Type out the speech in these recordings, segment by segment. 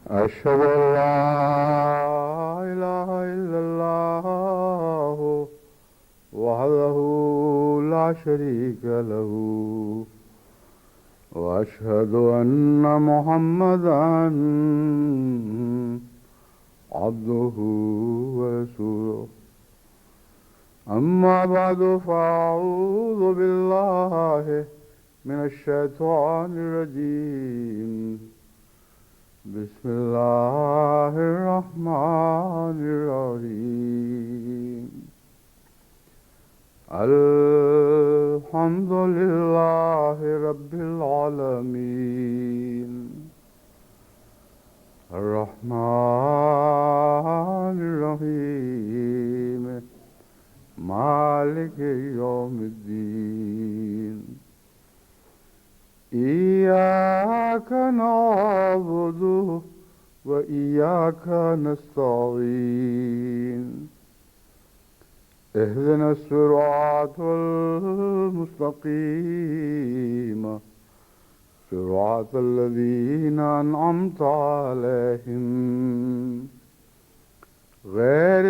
أشهد أن لا إله إلا الله وحده لا شريك له وأشهد أن محمدا عبده ورسوله أما بعد فأعوذ بالله من الشيطان الرجيم بسم الله الرحمن الرحيم الحمد لله رب العالمين الرحمن الرحيم مالك يوم الدين إياك نعبد وإياك نستعين اهدنا الصراط المستقيم صراط الذين أنعمت عليهم غير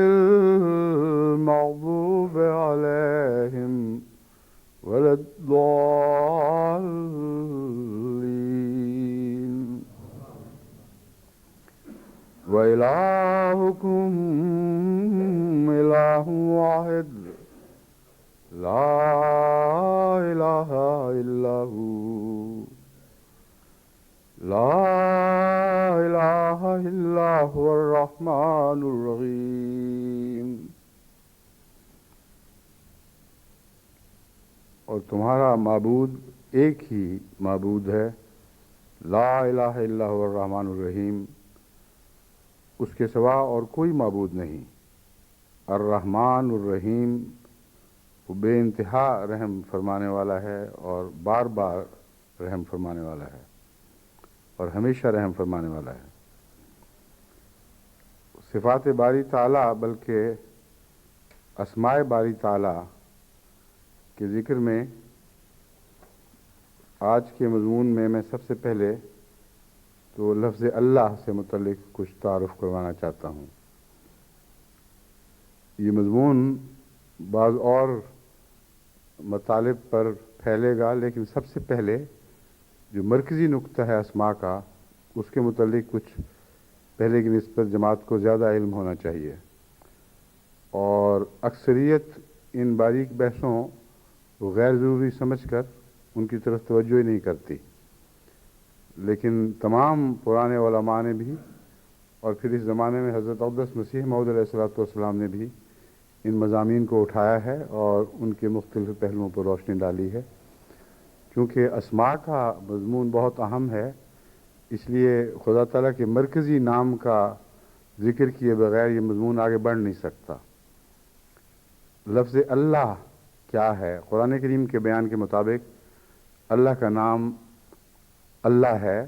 المغضوب عليهم ولا الضالين وإلهكم إله واحد لا إله إلا هو لا إله إلا هو الرحمن الرحيم اور تمہارا معبود ایک ہی معبود ہے، لا الہ الا هو الرحمن الرحیم، اس کے سوا اور کوئی معبود نہیں۔ الرحمن الرحیم، وہ بے انتہا رحم فرمانے والا ہے اور بار بار رحم فرمانے والا ہے اور ہمیشہ رحم فرمانے والا ہے۔ صفات باری تعالیٰ بلکہ اسماء باری تعالیٰ کے ذکر میں آج کے مضمون میں سب سے پہلے تو لفظ اللہ سے متعلق کچھ تعارف کروانا چاہتا ہوں۔ یہ مضمون بعض اور مطالب پر پھیلے گا، لیکن سب سے پہلے جو مرکزی نقطہ ہے اسماء کا، اس کے متعلق کچھ پہلے کی نسبت جماعت کو زیادہ علم ہونا چاہیے، اور اکثریت ان باریک بحثوں وہ غیر ضروری سمجھ کر ان کی طرف توجہ ہی نہیں کرتی، لیکن تمام پرانے علماء نے بھی اور پھر اس زمانے میں حضرت اقدس مسیح موعود علیہ السلام نے بھی ان مضامین کو اٹھایا ہے اور ان کے مختلف پہلوؤں پر روشنی ڈالی ہے۔ کیونکہ اسماء کا مضمون بہت اہم ہے، اس لیے خدا تعالیٰ کے مرکزی نام کا ذکر کیے بغیر یہ مضمون آگے بڑھ نہیں سکتا۔ لفظ اللہ کیا ہے؟ قرآن کریم کے بیان کے مطابق اللہ کا نام اللہ ہے،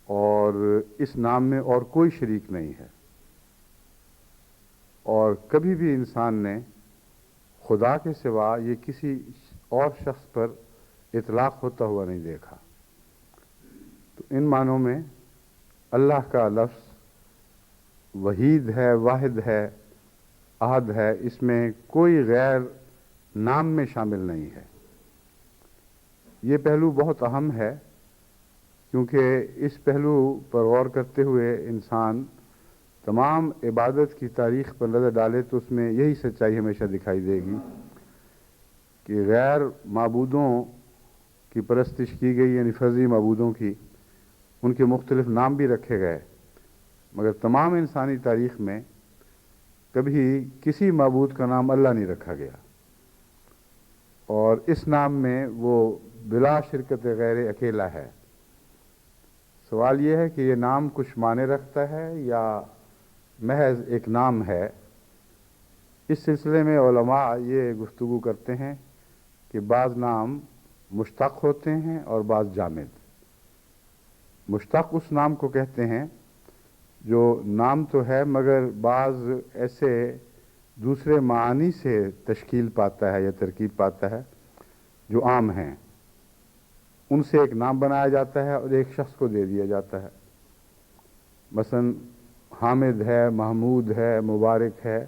اور اس نام میں اور کوئی شریک نہیں ہے، اور کبھی بھی انسان نے خدا کے سوا یہ کسی اور شخص پر اطلاق ہوتا ہوا نہیں دیکھا۔ تو ان معنوں میں اللہ کا لفظ وحید ہے، واحد ہے، احد ہے، اس میں کوئی غیر نام میں شامل نہیں ہے۔ یہ پہلو بہت اہم ہے، کیونکہ اس پہلو پر غور کرتے ہوئے انسان تمام عبادت کی تاریخ پر نظر ڈالے تو اس میں یہی سچائی ہمیشہ دکھائی دے گی کہ غیر معبودوں کی پرستش کی گئی، یعنی فرضی معبودوں کی، ان کے مختلف نام بھی رکھے گئے، مگر تمام انسانی تاریخ میں کبھی کسی معبود کا نام اللہ نہیں رکھا گیا، اور اس نام میں وہ بلا شرکت غیر اکیلا ہے۔ سوال یہ ہے کہ یہ نام کچھ معنی رکھتا ہے یا محض ایک نام ہے؟ اس سلسلے میں علماء یہ گفتگو کرتے ہیں کہ بعض نام مشتق ہوتے ہیں اور بعض جامد۔ مشتق اس نام کو کہتے ہیں جو نام تو ہے مگر بعض ایسے دوسرے معانی سے تشکیل پاتا ہے یا ترکیب پاتا ہے جو عام ہیں، ان سے ایک نام بنایا جاتا ہے اور ایک شخص کو دے دیا جاتا ہے۔ مثلا حامد ہے، محمود ہے، مبارک ہے،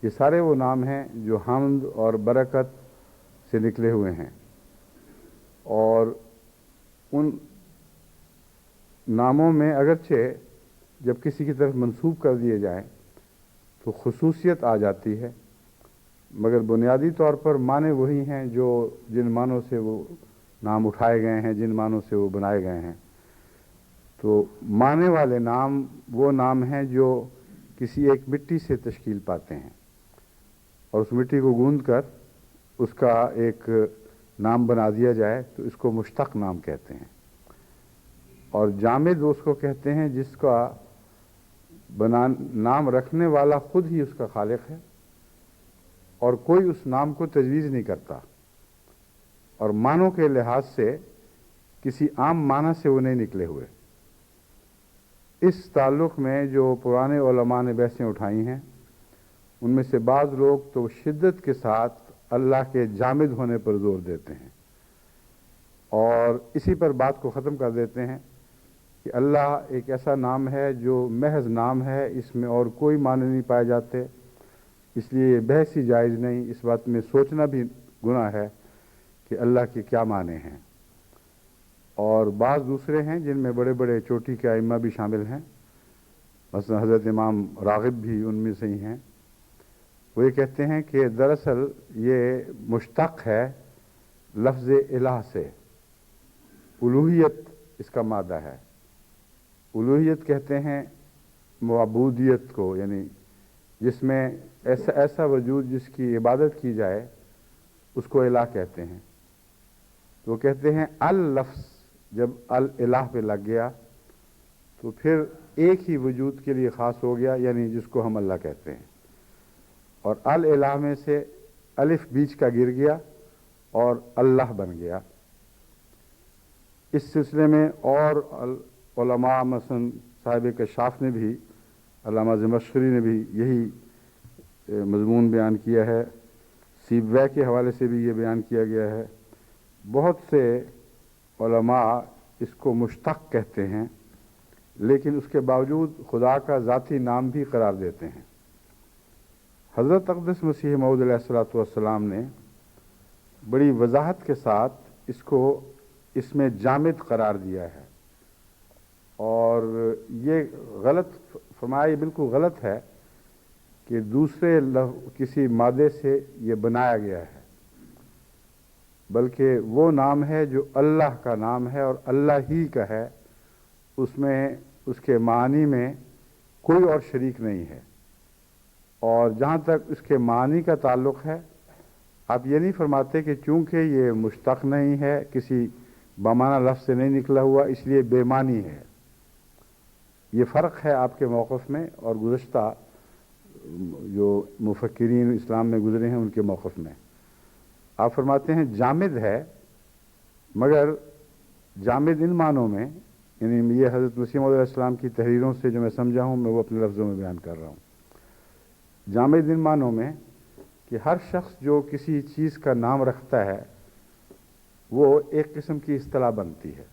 یہ سارے وہ نام ہیں جو حمد اور برکت سے نکلے ہوئے ہیں، اور ان ناموں میں اگرچہ جب کسی کی طرف منسوب کر دیے جائیں تو خصوصیت آ جاتی ہے، مگر بنیادی طور پر معنی وہی ہیں جو جن معنوں سے وہ نام اٹھائے گئے ہیں، جن معنوں سے وہ بنائے گئے ہیں۔ تو معنی والے نام وہ نام ہیں جو کسی ایک مٹی سے تشکیل پاتے ہیں، اور اس مٹی کو گوندھ کر اس کا ایک نام بنا دیا جائے تو اس کو مشتق نام کہتے ہیں۔ اور جامد اس کو کہتے ہیں جس کا نام رکھنے والا خود ہی اس کا خالق ہے اور کوئی اس نام کو تجویز نہیں کرتا، اور معنوں کے لحاظ سے کسی عام معنی سے وہ نہیں نکلے ہوئے۔ اس تعلق میں جو پرانے علماء نے بحثیں اٹھائی ہیں، ان میں سے بعض لوگ تو شدت کے ساتھ اللہ کے جامد ہونے پر زور دیتے ہیں اور اسی پر بات کو ختم کر دیتے ہیں کہ اللہ ایک ایسا نام ہے جو محض نام ہے، اس میں اور کوئی معنی نہیں پائے جاتے، اس لیے یہ بحث ہی جائز نہیں، اس بات میں سوچنا بھی گناہ ہے کہ اللہ کے کیا معنی ہیں۔ اور بعض دوسرے ہیں جن میں بڑے بڑے چوٹی کے ائمہ بھی شامل ہیں، مثلا حضرت امام راغب بھی ان میں سے ہی ہیں۔ وہ یہ کہتے ہیں کہ دراصل یہ مشتق ہے لفظ الہ سے، الوہیت اس کا مادہ ہے۔ الوہیت کہتے ہیں معبودیت کو، یعنی جس میں ایسا وجود جس کی عبادت کی جائے اس کو الہ کہتے ہیں۔ تو وہ کہتے ہیں اللفظ جب الہ پہ لگ گیا تو پھر ایک ہی وجود کے لیے خاص ہو گیا، یعنی جس کو ہم اللہ کہتے ہیں، اور الہ میں سے الف بیچ کا گر گیا اور اللہ بن گیا۔ اس سلسلے میں اور علماء مثلا صاحب کشاف نے بھی، علامہ زمخشری نے بھی یہی مضمون بیان کیا ہے، سیبوے کے حوالے سے بھی یہ بیان کیا گیا ہے۔ بہت سے علماء اس کو مشتق کہتے ہیں، لیکن اس کے باوجود خدا کا ذاتی نام بھی قرار دیتے ہیں۔ حضرت اقدس مسیح موعود علیہ الصلوۃ والسلام نے بڑی وضاحت کے ساتھ اس میں جامد قرار دیا ہے، اور یہ غلط فرمایا، یہ بالکل غلط ہے کہ دوسرے کسی مادے سے یہ بنایا گیا ہے، بلکہ وہ نام ہے جو اللہ کا نام ہے اور اللہ ہی کا ہے، اس میں اس کے معنی میں کوئی اور شریک نہیں ہے۔ اور جہاں تک اس کے معنی کا تعلق ہے، آپ یہ نہیں فرماتے کہ چونکہ یہ مشتق نہیں ہے، کسی بامعنی لفظ سے نہیں نکلا ہوا، اس لیے بے معنی ہے۔ یہ فرق ہے آپ کے موقف میں اور گزشتہ جو مفکرین اسلام میں گزرے ہیں ان کے موقف میں۔ آپ فرماتے ہیں جامد ہے، مگر جامد ان معنوں میں، یعنی یہ حضرت مسیح موعود علیہ السلام کی تحریروں سے جو میں سمجھا ہوں میں وہ اپنے لفظوں میں بیان کر رہا ہوں۔ جامد ان معنوں میں کہ ہر شخص جو کسی چیز کا نام رکھتا ہے وہ ایک قسم کی اصطلاح بنتی ہے،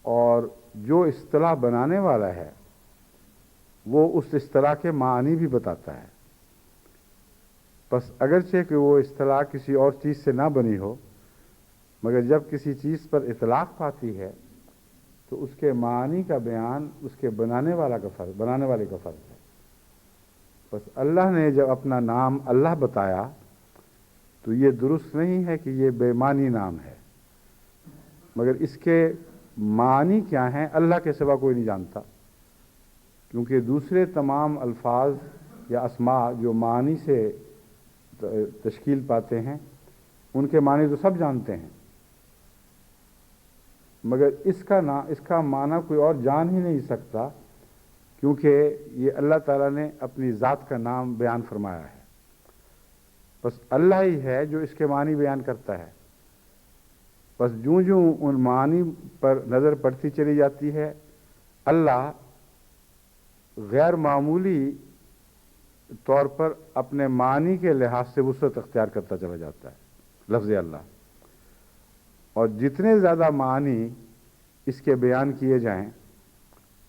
اور جو اصطلاح بنانے والا ہے وہ اس اصطلاح کے معنی بھی بتاتا ہے۔ بس اگرچہ کہ وہ اصطلاح کسی اور چیز سے نہ بنی ہو، مگر جب کسی چیز پر اطلاق پاتی ہے تو اس کے معنی کا بیان اس کے بنانے والے کا فرض ہے۔ بس اللہ نے جب اپنا نام اللہ بتایا تو یہ درست نہیں ہے کہ یہ بے معنی نام ہے، مگر اس کے معنی کیا ہیں اللہ کے سوا کوئی نہیں جانتا، کیونکہ دوسرے تمام الفاظ یا اسماء جو معنی سے تشکیل پاتے ہیں ان کے معنی تو سب جانتے ہیں، مگر اس کا معنی کوئی اور جان ہی نہیں سکتا، کیونکہ یہ اللہ تعالیٰ نے اپنی ذات کا نام بیان فرمایا ہے۔ بس اللہ ہی ہے جو اس کے معنی بیان کرتا ہے۔ بس جوں جوں ان معنی پر نظر پڑتی چلی جاتی ہے، اللہ غیر معمولی طور پر اپنے معنی کے لحاظ سے وسعت اختیار کرتا چلا جاتا ہے لفظ اللہ، اور جتنے زیادہ معنی اس کے بیان کیے جائیں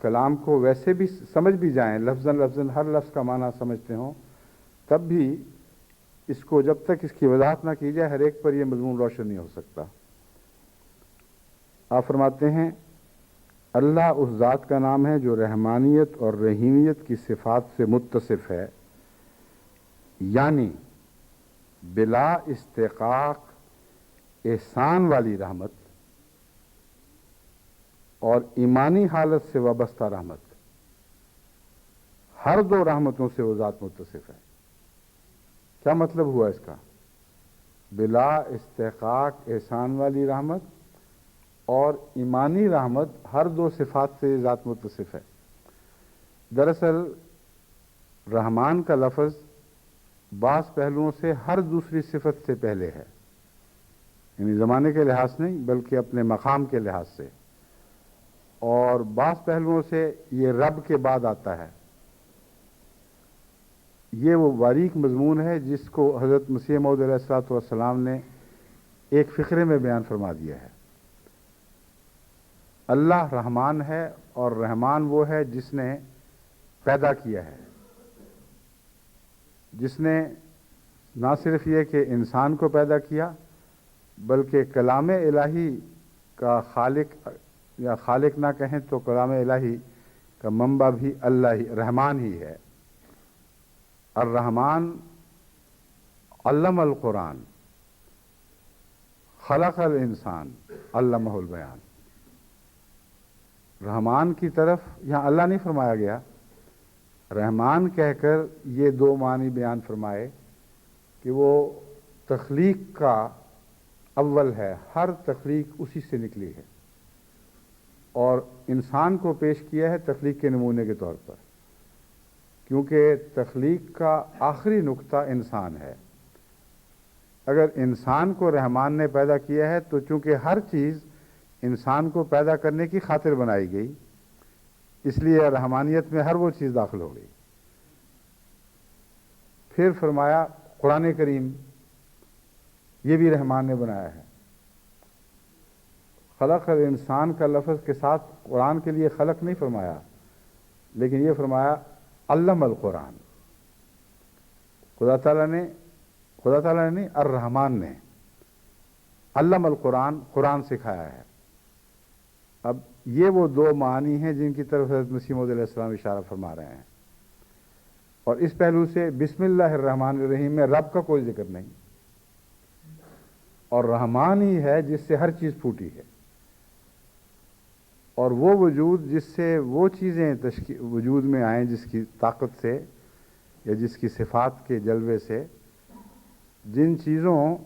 کلام کو ویسے بھی سمجھ بھی جائیں، لفظاً ہر لفظ کا معنی سمجھتے ہوں، تب بھی اس کو جب تک اس کی وضاحت نہ کی جائے ہر ایک پر یہ مضمون روشن نہیں ہو سکتا۔ آپ فرماتے ہیں اللہ اس ذات کا نام ہے جو رحمانیت اور رحیمیت کی صفات سے متصف ہے، یعنی بلا استحقاق احسان والی رحمت اور ایمانی حالت سے وابستہ رحمت، ہر دو رحمتوں سے وہ ذات متصف ہے۔ کیا مطلب ہوا اس کا؟ بلا استحقاق احسان والی رحمت اور ایمانی رحمت، ہر دو صفات سے یہ ذات متصف ہے۔ دراصل رحمان کا لفظ بعض پہلوؤں سے ہر دوسری صفت سے پہلے ہے، یعنی زمانے کے لحاظ نہیں بلکہ اپنے مقام کے لحاظ سے، اور بعض پہلوؤں سے یہ رب کے بعد آتا ہے۔ یہ وہ باریک مضمون ہے جس کو حضرت مسیح موعود علیہ الصلوۃ والسلام نے ایک فقرے میں بیان فرما دیا ہے۔ اللہ رحمان ہے، اور رحمان وہ ہے جس نے پیدا کیا ہے، جس نے نہ صرف یہ کہ انسان کو پیدا کیا بلکہ کلام الہی کا خالق، یا خالق نہ کہیں تو کلام الہی کا منبع بھی اللہ ہی، رحمان ہی ہے۔ الرحمن علم القرآن خلق الانسان علمہ البیان۔ رحمان کی طرف یہاں اللہ نہیں فرمایا گیا، رحمان کہہ کر یہ دو معنی بیان فرمائے کہ وہ تخلیق کا اول ہے، ہر تخلیق اسی سے نکلی ہے، اور انسان کو پیش کیا ہے تخلیق کے نمونے کے طور پر، کیونکہ تخلیق کا آخری نقطہ انسان ہے۔ اگر انسان کو رحمان نے پیدا کیا ہے تو چونکہ ہر چیز انسان کو پیدا کرنے کی خاطر بنائی گئی، اس لیے رحمانیت میں ہر وہ چیز داخل ہو گئی۔ پھر فرمایا قرآن کریم یہ بھی رحمان نے بنایا ہے۔ خلق الانسان کا لفظ کے ساتھ قرآن کے لیے خلق نہیں فرمایا، لیکن یہ فرمایا علم القرآن۔ خدا تعالیٰ نے نہیں، الرحمن نے علم القرآن، قرآن سکھایا ہے۔ اب یہ وہ دو معنی ہیں جن کی طرف حضرت مسیح موعود علیہ السلام اشارہ فرما رہے ہیں، اور اس پہلو سے بسم اللہ الرحمن الرحیم میں رب کا کوئی ذکر نہیں، اور رحمان ہی ہے جس سے ہر چیز پھوٹی ہے، اور وہ وجود جس سے وہ چیزیں وجود میں آئیں جس کی طاقت سے یا جس کی صفات کے جلوے سے، جن چیزوں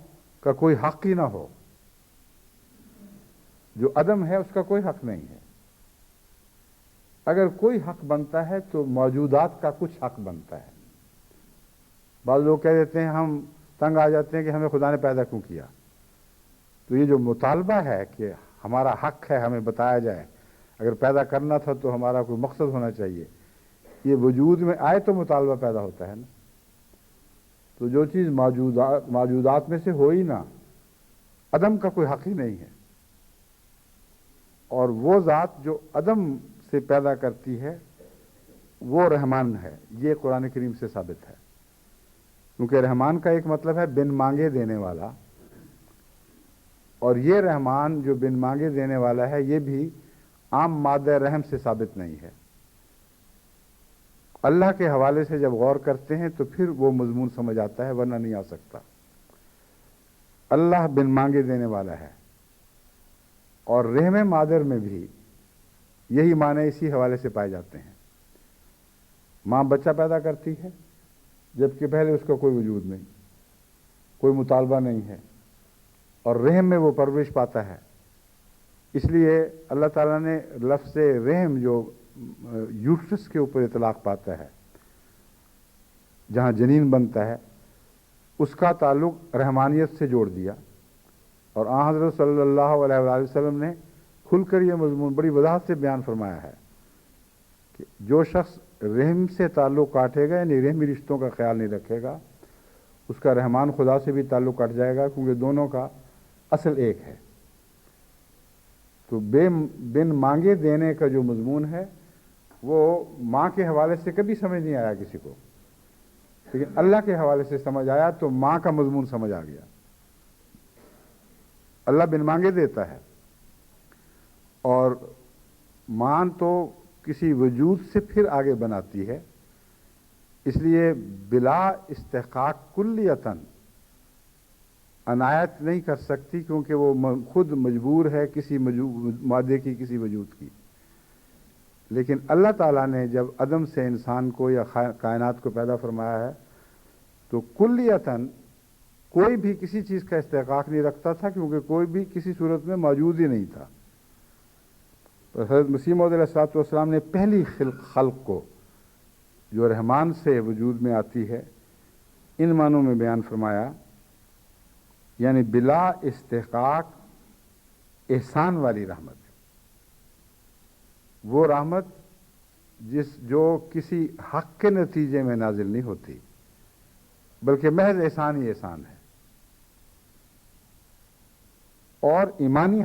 کا کوئی حق ہی نہ ہو، جو عدم ہے اس کا کوئی حق نہیں ہے۔ اگر کوئی حق بنتا ہے تو موجودات کا کچھ حق بنتا ہے۔ بعض لوگ کہہ دیتے ہیں، ہم تنگ آ جاتے ہیں کہ ہمیں خدا نے پیدا کیوں کیا، تو یہ جو مطالبہ ہے کہ ہمارا حق ہے ہمیں بتایا جائے، اگر پیدا کرنا تھا تو ہمارا کوئی مقصد ہونا چاہیے، یہ وجود میں آئے تو مطالبہ پیدا ہوتا ہے نا۔ تو جو چیز موجودات میں سے ہو ہی نہ، عدم کا کوئی حق ہی نہیں ہے، اور وہ ذات جو عدم سے پیدا کرتی ہے وہ رحمان ہے، یہ قرآن کریم سے ثابت ہے۔ کیونکہ رحمان کا ایک مطلب ہے بن مانگے دینے والا، اور یہ رحمان جو بن مانگے دینے والا ہے یہ بھی عام مادہ رحم سے ثابت نہیں ہے۔ اللہ کے حوالے سے جب غور کرتے ہیں تو پھر وہ مضمون سمجھ آتا ہے، ورنہ نہیں آ سکتا۔ اللہ بن مانگے دینے والا ہے، اور رحم مادر میں بھی یہی معنی اسی حوالے سے پائے جاتے ہیں۔ ماں بچہ پیدا کرتی ہے جبکہ پہلے اس کا کوئی وجود نہیں، کوئی مطالبہ نہیں ہے، اور رحم میں وہ پرورش پاتا ہے۔ اس لیے اللہ تعالیٰ نے لفظ رحم جو یوٹرس کے اوپر اطلاق پاتا ہے، جہاں جنین بنتا ہے، اس کا تعلق رحمانیت سے جوڑ دیا، اور آن حضرت صلی اللہ علیہ وآلہ وسلم نے کھل کر یہ مضمون بڑی وضاحت سے بیان فرمایا ہے کہ جو شخص رحم سے تعلق کاٹے گا، یعنی رحمی رشتوں کا خیال نہیں رکھے گا، اس کا رحمان خدا سے بھی تعلق کٹ جائے گا، کیونکہ دونوں کا اصل ایک ہے۔ تو تو بن مانگے دینے کا جو مضمون ہے وہ ماں کے حوالے سے کبھی سمجھ نہیں آیا کسی کو، لیکن اللہ کے حوالے سے سمجھ آیا تو ماں کا مضمون سمجھ آ گیا۔ اللہ بن مانگے دیتا ہے، اور ماں تو کسی وجود سے پھر آگے بناتی ہے، اس لیے بلا استحقاق کلیتاً عنایت نہیں کر سکتی، کیونکہ وہ خود مجبور ہے کسی مادے کی، کسی وجود کی۔ لیکن اللہ تعالیٰ نے جب عدم سے انسان کو یا کائنات کو پیدا فرمایا ہے تو کلیتاً کوئی بھی کسی چیز کا استحقاق نہیں رکھتا تھا، کیونکہ کوئی بھی کسی صورت میں موجود ہی نہیں تھا۔ تو حضرت مسیح موعود علیہ السلام نے پہلی خلق کو جو رحمان سے وجود میں آتی ہے ان معنوں میں بیان فرمایا، یعنی بلا استحقاق احسان والی رحمت، وہ رحمت جو کسی حق کے نتیجے میں نازل نہیں ہوتی، بلکہ محض احسان ہی احسان ہے۔ اور ایمانی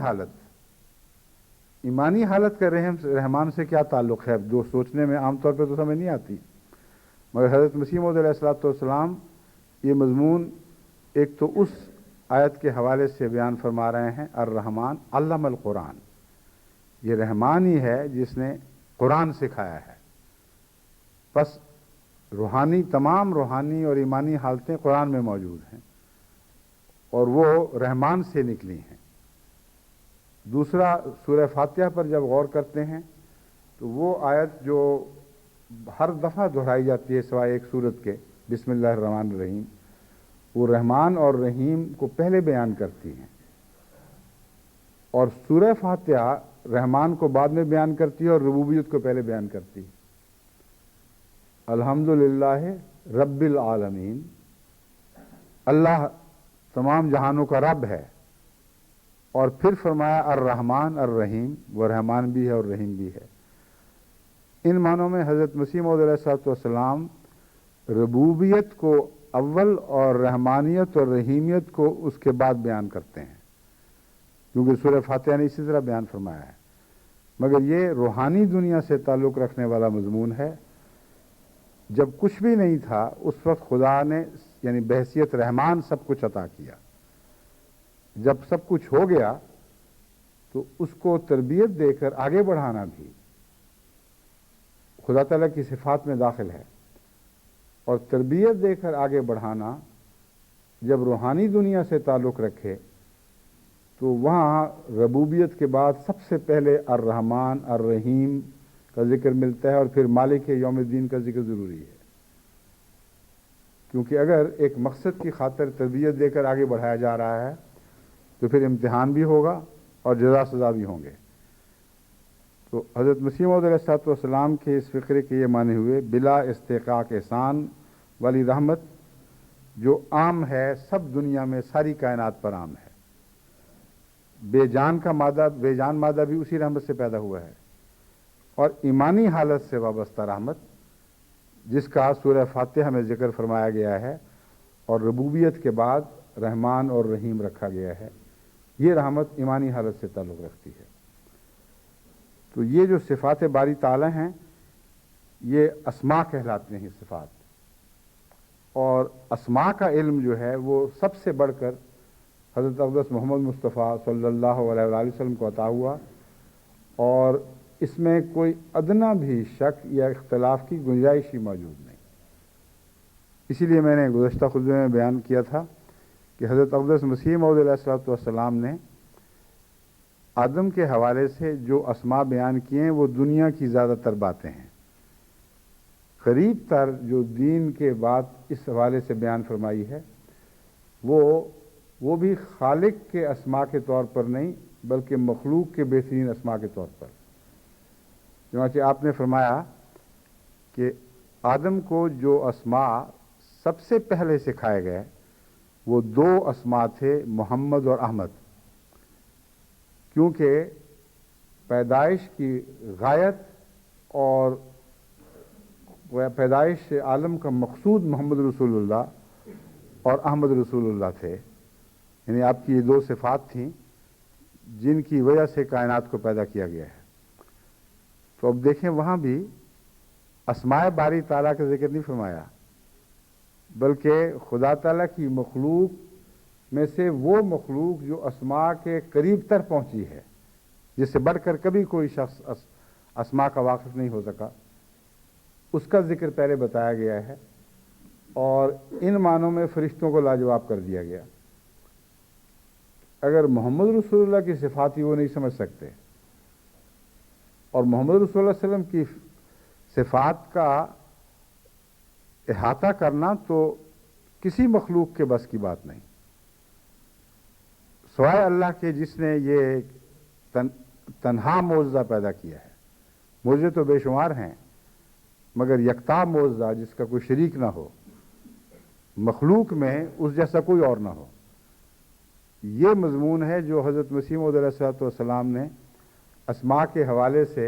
حالت کا رحمان سے کیا تعلق ہے، جو سوچنے میں عام طور پہ تو سمجھ نہیں آتی، مگر حضرت مسیح موعود علیہ السلام یہ مضمون ایک تو اس آیت کے حوالے سے بیان فرما رہے ہیں، الرحمن علم القرآن، یہ رحمان ہی ہے جس نے قرآن سکھایا ہے۔ بس تمام روحانی اور ایمانی حالتیں قرآن میں موجود ہیں، اور وہ رحمان سے نکلی ہیں۔ دوسرا، سورہ فاتحہ پر جب غور کرتے ہیں تو وہ آیت جو ہر دفعہ دہرائی جاتی ہے سوائے ایک سورت کے، بسم اللہ الرحمن الرحیم، وہ رحمان اور رحیم کو پہلے بیان کرتی ہیں، اور سورہ فاتحہ رحمان کو بعد میں بیان کرتی ہے اور ربوبیت کو پہلے بیان کرتی ہے۔ الحمدللہ رب العالمین، اللہ تمام جہانوں کا رب ہے، اور پھر فرمایا الرحمن الرحیم، وہ رحمان بھی ہے اور رحیم بھی ہے۔ ان معنوں میں حضرت مسیح موعود علیہ السلام ربوبیت کو اول اور رحمانیت اور رحیمیت کو اس کے بعد بیان کرتے ہیں، کیونکہ سورہ فاتحہ نے اسی طرح بیان فرمایا ہے۔ مگر یہ روحانی دنیا سے تعلق رکھنے والا مضمون ہے۔ جب کچھ بھی نہیں تھا اس وقت خدا نے یعنی بحیثیت رحمان سب کچھ عطا کیا، جب سب کچھ ہو گیا تو اس کو تربیت دے کر آگے بڑھانا بھی خدا تعالیٰ کی صفات میں داخل ہے، اور تربیت دے کر آگے بڑھانا جب روحانی دنیا سے تعلق رکھے تو وہاں ربوبیت کے بعد سب سے پہلے الرحمن الرحیم کا ذکر ملتا ہے، اور پھر مالک یوم الدین کا ذکر ضروری ہے، کیونکہ اگر ایک مقصد کی خاطر تربیت دے کر آگے بڑھایا جا رہا ہے تو پھر امتحان بھی ہوگا اور جزا سزا بھی ہوں گے۔ تو حضرت مسیح موعود علیہ السلام کے اس فقرے کے یہ معنی ہوئے، بلا استحقاق احسان والی رحمت جو عام ہے، سب دنیا میں ساری کائنات پر عام ہے۔ بے جان مادہ بھی اسی رحمت سے پیدا ہوا ہے، اور ایمانی حالت سے وابستہ رحمت جس کا سورہ فاتحہ میں ذکر فرمایا گیا ہے، اور ربوبیت کے بعد رحمان اور رحیم رکھا گیا ہے، یہ رحمت ایمانی حالت سے تعلق رکھتی ہے۔ تو یہ جو صفات باری تعالیٰ ہیں یہ اسماء کہلاتے ہیں صفات، اور اسماء کا علم جو ہے وہ سب سے بڑھ کر حضرت اقدس محمد مصطفیٰ صلی اللہ علیہ وآلہ وسلم کو عطا ہوا، اور اس میں کوئی ادنا بھی شک یا اختلاف کی گنجائش ہی موجود نہیں۔ اسی لیے میں نے گزشتہ خطبے میں بیان کیا تھا کہ حضرت اقدس مسیح موعود علیہ السلام نے آدم کے حوالے سے جو اسماء بیان کیے ہیں وہ دنیا کی زیادہ تر باتیں ہیں۔ قریب تر جو دین کے بات اس حوالے سے بیان فرمائی ہے وہ بھی خالق کے اسماء کے طور پر نہیں بلکہ مخلوق کے بہترین اسماء کے طور پر۔ چنانچہ آپ نے فرمایا کہ آدم کو جو اسماء سب سے پہلے سکھائے گئے وہ دو اسماء تھے، محمد اور احمد، کیونکہ پیدائش کی غایت اور پیدائش عالم کا مقصود محمد رسول اللہ اور احمد رسول اللہ تھے، یعنی آپ کی یہ دو صفات تھیں جن کی وجہ سے کائنات کو پیدا کیا گیا ہے۔ تو اب دیکھیں وہاں بھی اسماء باری تعالیٰ کا ذکر نہیں فرمایا، بلکہ خدا تعالیٰ کی مخلوق میں سے وہ مخلوق جو اسماء کے قریب تر پہنچی ہے، جس سے بڑھ کر کبھی کوئی شخص اسماء کا واقف نہیں ہو سکا، اس کا ذکر پہلے بتایا گیا ہے، اور ان معنوں میں فرشتوں کو لاجواب کر دیا گیا۔ اگر محمد رسول اللہ کی صفات ہی وہ نہیں سمجھ سکتے، اور محمد رسول اللہ علیہ وسلم کی صفات کا احاطہ کرنا تو کسی مخلوق کے بس کی بات نہیں، سوائے اللہ کے جس نے یہ تنہا معجزہ پیدا کیا ہے۔ معجزے تو بے شمار ہیں، مگر یکتا معجزہ جس کا کوئی شریک نہ ہو، مخلوق میں اس جیسا کوئی اور نہ ہو، یہ مضمون ہے جو حضرت مسیح موعود علیہ السلام نے اسماء کے حوالے سے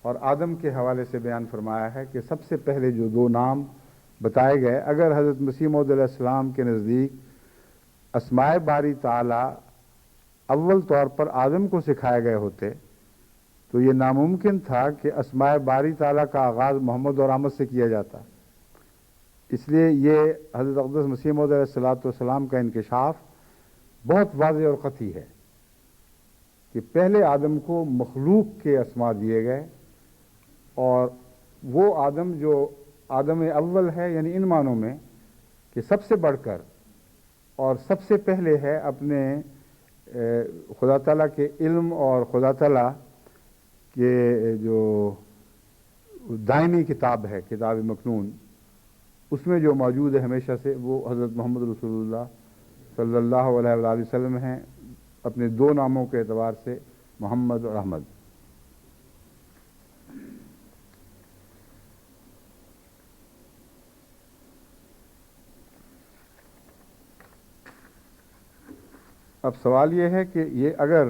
اور آدم کے حوالے سے بیان فرمایا ہے کہ سب سے پہلے جو دو نام بتائے گئے، اگر حضرت مسیح موعود علیہ السلام کے نزدیک اسماء باری تعالیٰ اول طور پر آدم کو سکھائے گئے ہوتے تو یہ ناممکن تھا کہ اسماء باری تعالیٰ کا آغاز محمد اور احمد سے کیا جاتا۔ اس لیے یہ حضرت اقدس مسیح موعود علیہ السلام کا انکشاف بہت واضح اور قطعی ہے کہ پہلے آدم کو مخلوق کے اسماء دیے گئے، اور وہ آدم جو آدم اول ہے، یعنی ان معنوں میں کہ سب سے بڑھ کر اور سب سے پہلے ہے اپنے خدا تعالیٰ کے علم اور خدا تعالیٰ کے جو دائمی کتاب ہے، کتاب مکنون، اس میں جو موجود ہے ہمیشہ سے، وہ حضرت محمد رسول اللہ صلی اللہ علیہ وآلہ وسلم ہیں، اپنے دو ناموں کے اعتبار سے محمد اور احمد۔ اب سوال یہ ہے کہ یہ اگر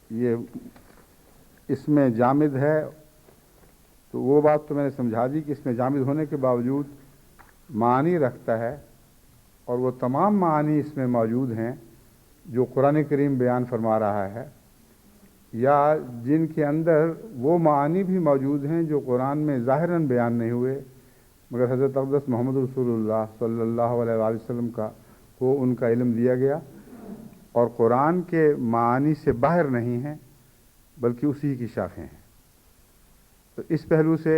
یہ اس میں جامد ہے تو وہ بات تو میں نے سمجھا دی کہ اس میں جامد ہونے کے باوجود معانی رکھتا ہے، اور وہ تمام معانی اس میں موجود ہیں جو قرآن کریم بیان فرما رہا ہے، یا جن کے اندر وہ معانی بھی موجود ہیں جو قرآن میں ظاہراً بیان نہیں ہوئے، مگر حضرت اقدس محمد رسول اللہ صلی اللہ علیہ وآلہ وسلم کو ان کا علم دیا گیا، اور قرآن کے معانی سے باہر نہیں ہیں بلکہ اسی کی شاخیں ہیں۔ تو اس پہلو سے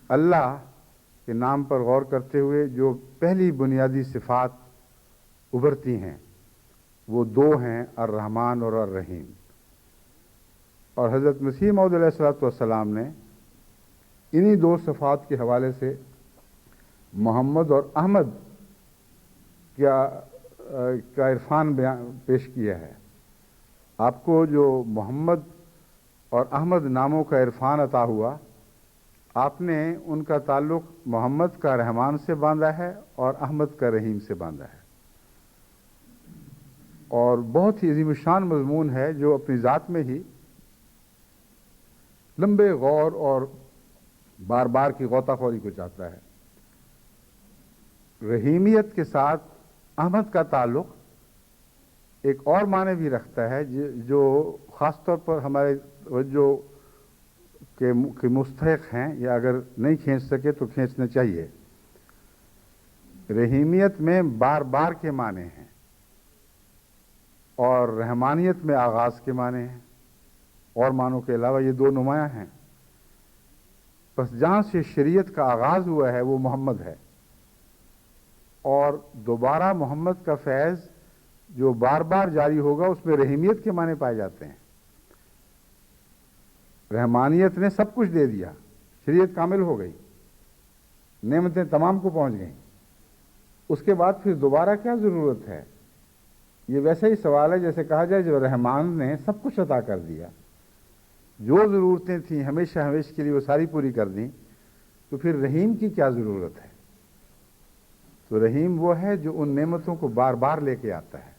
اللہ کے نام پر غور کرتے ہوئے جو پہلی بنیادی صفات ابھرتی ہیں وہ دو ہیں، الرحمن اور الرحیم، اور حضرت مسیح موعود علیہ السلام نے انہی دو صفات کے حوالے سے محمد اور احمد کا عرفان پیش کیا ہے۔ آپ کو جو محمد اور احمد ناموں کا عرفان عطا ہوا، آپ نے ان کا تعلق محمد کا رحمان سے باندھا ہے اور احمد کا رحیم سے باندھا ہے، اور بہت ہی عظیم الشان مضمون ہے جو اپنی ذات میں ہی لمبے غور اور بار بار کی غوطہ خوری کو چاہتا ہے۔ رحیمیت کے ساتھ احمد کا تعلق ایک اور معنی بھی رکھتا ہے جو خاص طور پر ہمارے توجہ کے مستحق ہیں، یا اگر نہیں کھینچ سکے تو کھینچنا چاہیے۔ رحیمیت میں بار بار کے معنی ہیں، اور رحمانیت میں آغاز کے معنی ہیں، اور معنوں کے علاوہ یہ دو نمایاں ہیں۔ بس جہاں سے شریعت کا آغاز ہوا ہے وہ محمد ہے، اور دوبارہ محمد کا فیض جو بار بار جاری ہوگا اس میں رحیمیت کے معنی پائے جاتے ہیں۔ رحمانیت نے سب کچھ دے دیا، شریعت کامل ہو گئی، نعمتیں تمام کو پہنچ گئیں، اس کے بعد پھر دوبارہ کیا ضرورت ہے؟ یہ ویسا ہی سوال ہے جیسے کہا جائے جو رحمان نے سب کچھ عطا کر دیا، جو ضرورتیں تھیں ہمیشہ ہمیشہ کے لیے وہ ساری پوری کر دیں، تو پھر رحیم کی کیا ضرورت ہے؟ تو رحیم وہ ہے جو ان نعمتوں کو بار بار لے کے آتا ہے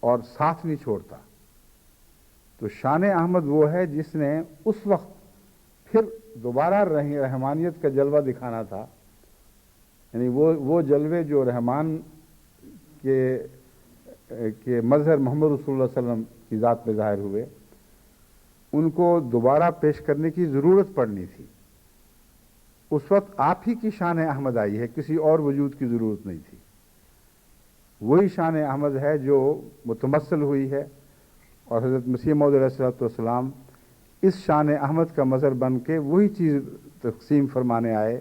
اور ساتھ نہیں چھوڑتا۔ تو شان احمد وہ ہے جس نے اس وقت پھر دوبارہ رحمانیت کا جلوہ دکھانا تھا، یعنی وہ جلوے جو رحمان کے کہ مظہر محمد رسول اللہ صلی اللہ علیہ وسلم کی ذات پہ ظاہر ہوئے، ان کو دوبارہ پیش کرنے کی ضرورت پڑنی تھی۔ اس وقت آپ ہی کی شان احمد آئی ہے، کسی اور وجود کی ضرورت نہیں تھی۔ وہی شان احمد ہے جو متمثل ہوئی ہے، اور حضرت مسیح موعود علیہ السلام اس شان احمد کا مظہر بن کے وہی چیز تقسیم فرمانے آئے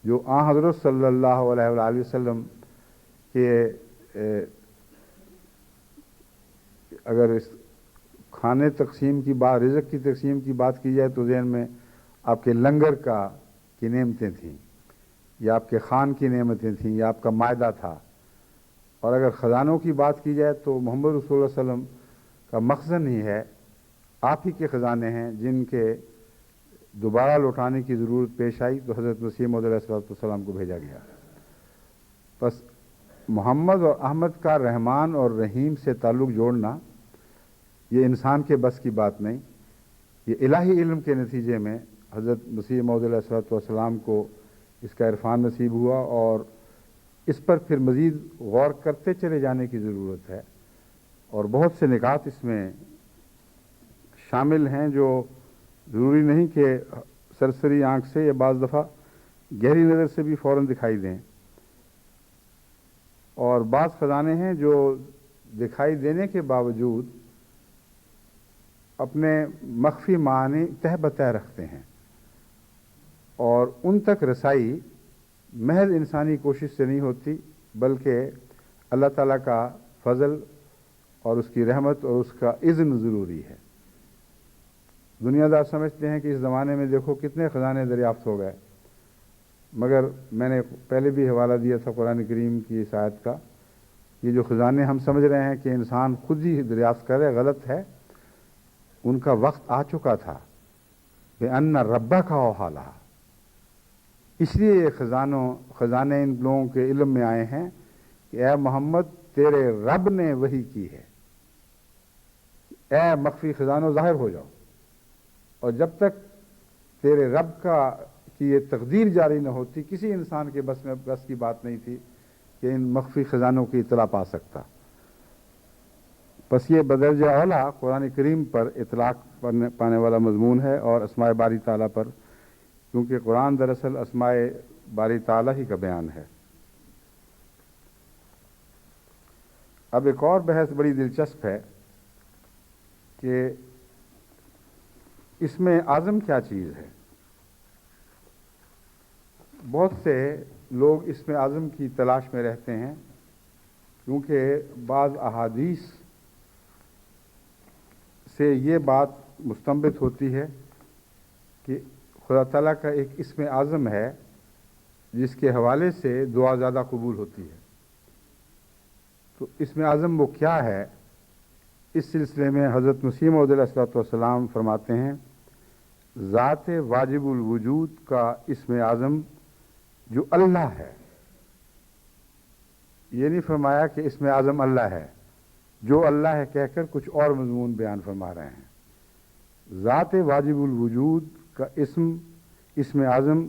جو حضرت صلی اللہ علیہ وآلہ وسلم کے اگر اس کھانے تقسیم کی بات، رزق کی تقسیم کی بات کی جائے تو ذہن میں آپ کے لنگر کی نعمتیں تھیں، یا آپ کے خان کی نعمتیں تھیں، یا آپ کا مائدہ تھا۔ اور اگر خزانوں کی بات کی جائے تو محمد رسول اللہ صلی اللہ علیہ وسلم کا مخزن ہی ہے، آپ ہی کے خزانے ہیں جن کے دوبارہ لوٹانے کی ضرورت پیش آئی تو حضرت مسیح موعود علیہ السلام کو بھیجا گیا۔ بس محمد اور احمد کا رحمان اور رحیم سے تعلق جوڑنا یہ انسان کے بس کی بات نہیں، یہ الہی علم کے نتیجے میں حضرت مسیح موعود علیہ السلام کو اس کا عرفان نصیب ہوا، اور اس پر پھر مزید غور کرتے چلے جانے کی ضرورت ہے۔ اور بہت سے نکات اس میں شامل ہیں جو ضروری نہیں کہ سرسری آنکھ سے یا بعض دفعہ گہری نظر سے بھی فوراً دکھائی دیں، اور بعض خزانے ہیں جو دکھائی دینے کے باوجود اپنے مخفی معنی تہ بتہ رکھتے ہیں، اور ان تک رسائی محض انسانی کوشش سے نہیں ہوتی بلکہ اللہ تعالیٰ کا فضل اور اس کی رحمت اور اس کا اذن ضروری ہے۔ دنیا دار سمجھتے ہیں کہ اس زمانے میں دیکھو کتنے خزانے دریافت ہو گئے، مگر میں نے پہلے بھی حوالہ دیا تھا قرآن کریم کی اس آیت کا، یہ جو خزانے ہم سمجھ رہے ہیں کہ انسان خود ہی دریافت کرے، غلط ہے۔ ان کا وقت آ چکا تھا بِأَنَّ رَبَّكَ أَوْحَىٰ، اس لیے یہ خزانے ان لوگوں کے علم میں آئے ہیں کہ اے محمد تیرے رب نے وحی کی ہے، اے مخفی خزانوں ظاہر ہو جاؤ۔ اور جب تک تیرے رب کی یہ تقدیر جاری نہ ہوتی، کسی انسان کے بس کی بات نہیں تھی کہ ان مخفی خزانوں کی اطلاع پا سکتا۔ بس یہ بدرجہ اولا قرآن کریم پر اطلاق پانے والا مضمون ہے، اور اسماء باری تعالیٰ پر، کیونکہ قرآن دراصل اسماء باری تعالیٰ ہی کا بیان ہے۔ اب ایک اور بحث بڑی دلچسپ ہے کہ اس میں اعظم کیا چیز ہے۔ بہت سے لوگ اس میں اعظم کی تلاش میں رہتے ہیں، کیونکہ بعض احادیث سے یہ بات مستنبط ہوتی ہے کہ خدا تعالیٰ کا ایک اسم اعظم ہے جس کے حوالے سے دعا زیادہ قبول ہوتی ہے۔ تو اسم اعظم وہ کیا ہے، اس سلسلے میں حضرت مسیح موعود علیہ السلام فرماتے ہیں ذات واجب الوجود کا اسم اعظم جو اللہ ہے، یہ نہیں فرمایا کہ اسم اعظم اللہ ہے، جو اللہ ہے کہہ کر کچھ اور مضمون بیان فرما رہے ہیں۔ ذات واجب الوجود کا اسم اعظم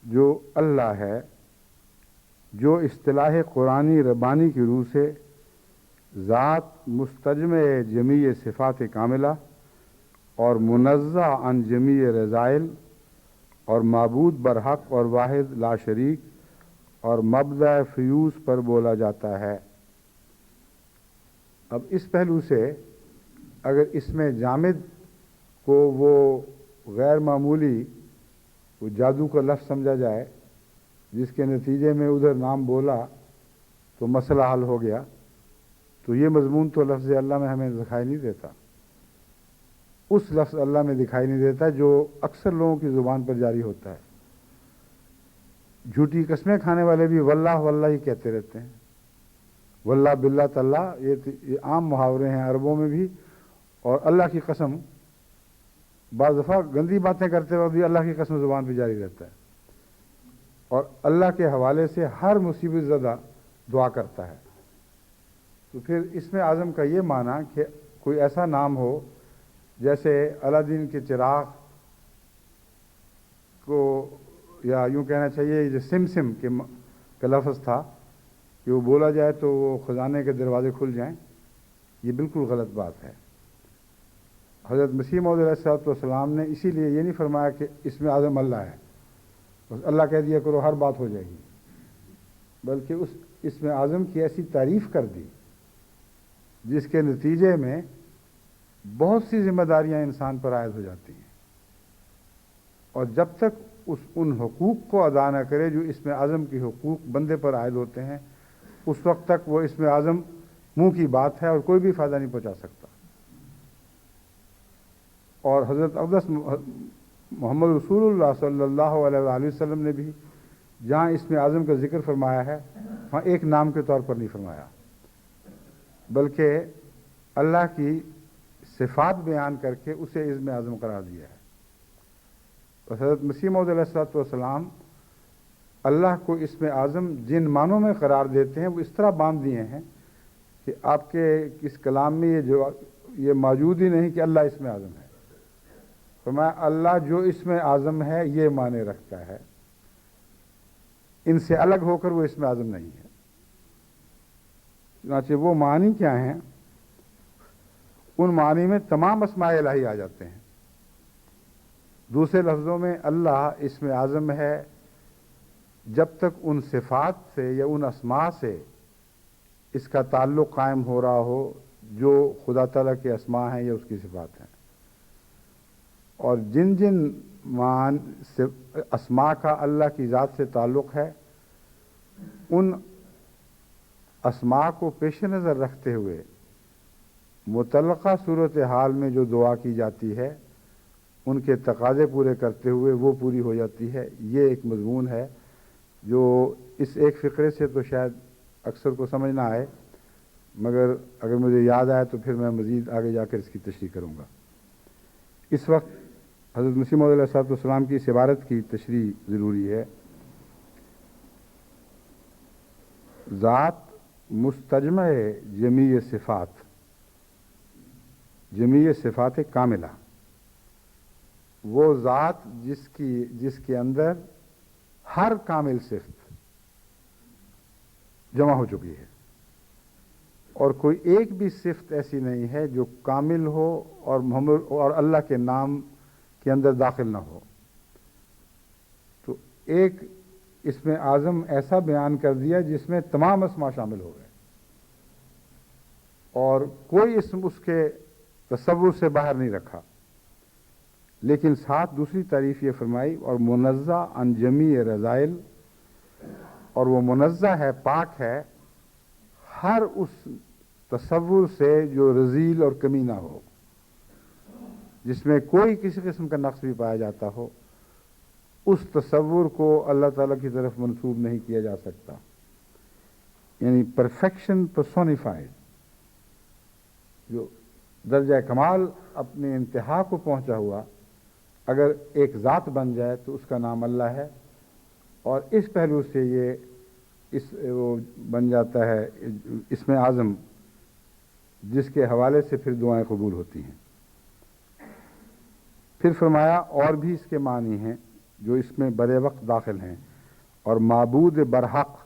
جو اللہ ہے، جو اصطلاح قرآنی ربانی کی روح سے ذات مستجمع جمیع صفات کاملہ اور منزہ عن جمیع رذائل اور معبود برحق اور واحد لا شریک اور مبدأ فیوز پر بولا جاتا ہے۔ اب اس پہلو سے اگر اس میں جامد کو وہ غیر معمولی وہ جادو کا لفظ سمجھا جائے جس کے نتیجے میں ادھر نام بولا تو مسئلہ حل ہو گیا، تو یہ مضمون تو لفظ اللہ میں ہمیں دکھائی نہیں دیتا، اس لفظ اللہ میں دکھائی نہیں دیتا جو اکثر لوگوں کی زبان پر جاری ہوتا ہے۔ جھوٹی قسمیں کھانے والے بھی واللہ واللہ ہی کہتے رہتے ہیں، واللہ باللہ تاللہ، یہ عام محاورے ہیں عربوں میں بھی، اور اللہ کی قسم بعض دفعہ گندی باتیں کرتے وقت بھی اللہ کی قسم زبان پہ جاری رہتا ہے، اور اللہ کے حوالے سے ہر مصیبت زدہ دعا کرتا ہے۔ تو پھر اس میں اعظم کا یہ معنی کہ کوئی ایسا نام ہو جیسے الادین کے چراغ کو، یا یوں کہنا چاہیے جو سم کا لفظ تھا کہ وہ بولا جائے تو وہ خزانے کے دروازے کھل جائیں، یہ بالکل غلط بات ہے۔ حضرت مسیح موعود علیہ الصلوۃ والسلام نے اسی لیے یہ نہیں فرمایا کہ اسم اعظم اللہ ہے، بس اللہ کہہ دیا کرو ہر بات ہو جائے گی، بلکہ اس اسم اعظم کی ایسی تعریف کر دی جس کے نتیجے میں بہت سی ذمہ داریاں انسان پر عائد ہو جاتی ہیں، اور جب تک ان حقوق کو ادا نہ کرے جو اسم اعظم کے حقوق بندے پر عائد ہوتے ہیں، اس وقت تک وہ اسم اعظم منہ کی بات ہے اور کوئی بھی فائدہ نہیں پہنچا سکتا۔ اور حضرت اقدس محمد رسول اللہ صلی اللہ علیہ وآلہ وسلم نے بھی جہاں اسم اعظم کا ذکر فرمایا ہے وہاں ایک نام کے طور پر نہیں فرمایا، بلکہ اللہ کی صفات بیان کر کے اسے اسم اعظم قرار دیا ہے۔ اور حضرت مسیح موعود علیہ الصلوۃ والسلام اللہ کو اسم اعظم جن معنوں میں قرار دیتے ہیں وہ اس طرح باندھ دیے ہیں کہ آپ کے اس کلام میں یہ موجود ہی نہیں کہ اللہ اسم اعظم ہے۔ فرمایا اللہ جو اسم اعظم ہے یہ معنی رکھتا ہے، ان سے الگ ہو کر وہ اسم اعظم نہیں ہے۔ چنانچہ وہ معنی کیا ہیں؟ ان معنی میں تمام اسماء الہی آ جاتے ہیں۔ دوسرے لفظوں میں اللہ اسم اعظم ہے جب تک ان صفات سے یا ان اسماء سے اس کا تعلق قائم ہو رہا ہو جو خدا تعالیٰ کے اسماء ہیں یا اس کی صفات ہیں، اور جن جن اسماء کا اللہ کی ذات سے تعلق ہے ان اسماء کو پیش نظر رکھتے ہوئے متعلقہ صورتحال میں جو دعا کی جاتی ہے ان کے تقاضے پورے کرتے ہوئے وہ پوری ہو جاتی ہے۔ یہ ایک مضمون ہے جو اس ایک فقرے سے تو شاید اکثر کو سمجھ نہ آئے، مگر اگر مجھے یاد آئے تو پھر میں مزید آگے جا کر اس کی تشریح کروں گا۔ اس وقت حضرت مسیح موعود علیہ الصلوۃ والسلام کی اس عبارت کی تشریح ضروری ہے۔ ذات مستجمع جمیع صفات، جمیع صفات کاملہ، وہ ذات جس کے اندر ہر کامل صفت جمع ہو چکی ہے، اور کوئی ایک بھی صفت ایسی نہیں ہے جو کامل ہو اور اللہ کے نام کے اندر داخل نہ ہو۔ تو ایک اسم اعظم ایسا بیان کر دیا جس میں تمام اسماء شامل ہو گئے، اور کوئی اسم اس کے تصور سے باہر نہیں رکھا، لیکن ساتھ دوسری تعریف یہ فرمائی اور منزہ عن جمیع رذائل، اور وہ منزہ ہے، پاک ہے ہر اس تصور سے جو رذیل اور کمی نہ ہو، جس میں کوئی کسی قسم کا نقص بھی پایا جاتا ہو، اس تصور کو اللہ تعالیٰ کی طرف منسوب نہیں کیا جا سکتا، یعنی پرفیکشن پرسونیفائڈ، جو درجہ کمال اپنے انتہا کو پہنچا ہوا اگر ایک ذات بن جائے تو اس کا نام اللہ ہے، اور اس پہلو سے یہ وہ بن جاتا ہے اسم اعظم جس کے حوالے سے پھر دعائیں قبول ہوتی ہیں۔ پھر فرمایا اور بھی اس کے معنی ہیں جو اس میں برے وقت داخل ہیں، اور معبود برحق،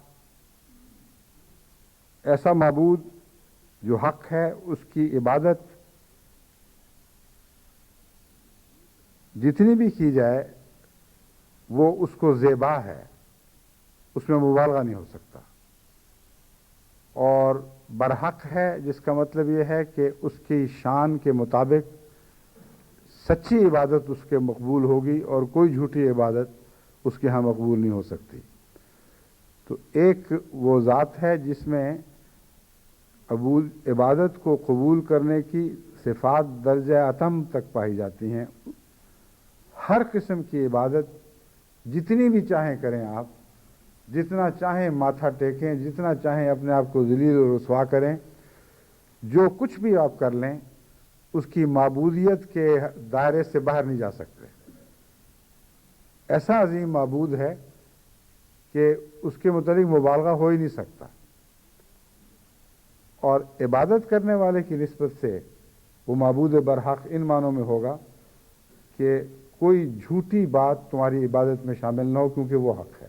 ایسا معبود جو حق ہے، اس کی عبادت جتنی بھی کی جائے وہ اس کو زیبا ہے، اس میں مبالغہ نہیں ہو سکتا، اور برحق ہے جس کا مطلب یہ ہے کہ اس کی شان کے مطابق سچی عبادت اس کے مقبول ہوگی اور کوئی جھوٹی عبادت اس کے ہاں مقبول نہیں ہو سکتی۔ تو ایک وہ ذات ہے جس میں عبادت کو قبول کرنے کی صفات درجہ اتم تک پائی جاتی ہیں۔ ہر قسم کی عبادت جتنی بھی چاہیں کریں آپ، جتنا چاہیں ماتھا ٹیکیں، جتنا چاہیں اپنے آپ کو ذلیل و رسوا کریں، جو کچھ بھی آپ کر لیں اس کی معبودیت کے دائرے سے باہر نہیں جا سکتے۔ ایسا عظیم معبود ہے کہ اس کے متعلق مبالغہ ہو ہی نہیں سکتا، اور عبادت کرنے والے کی نسبت سے وہ معبود برحق ان معنوں میں ہوگا کہ کوئی جھوٹی بات تمہاری عبادت میں شامل نہ ہو، کیونکہ وہ حق ہے۔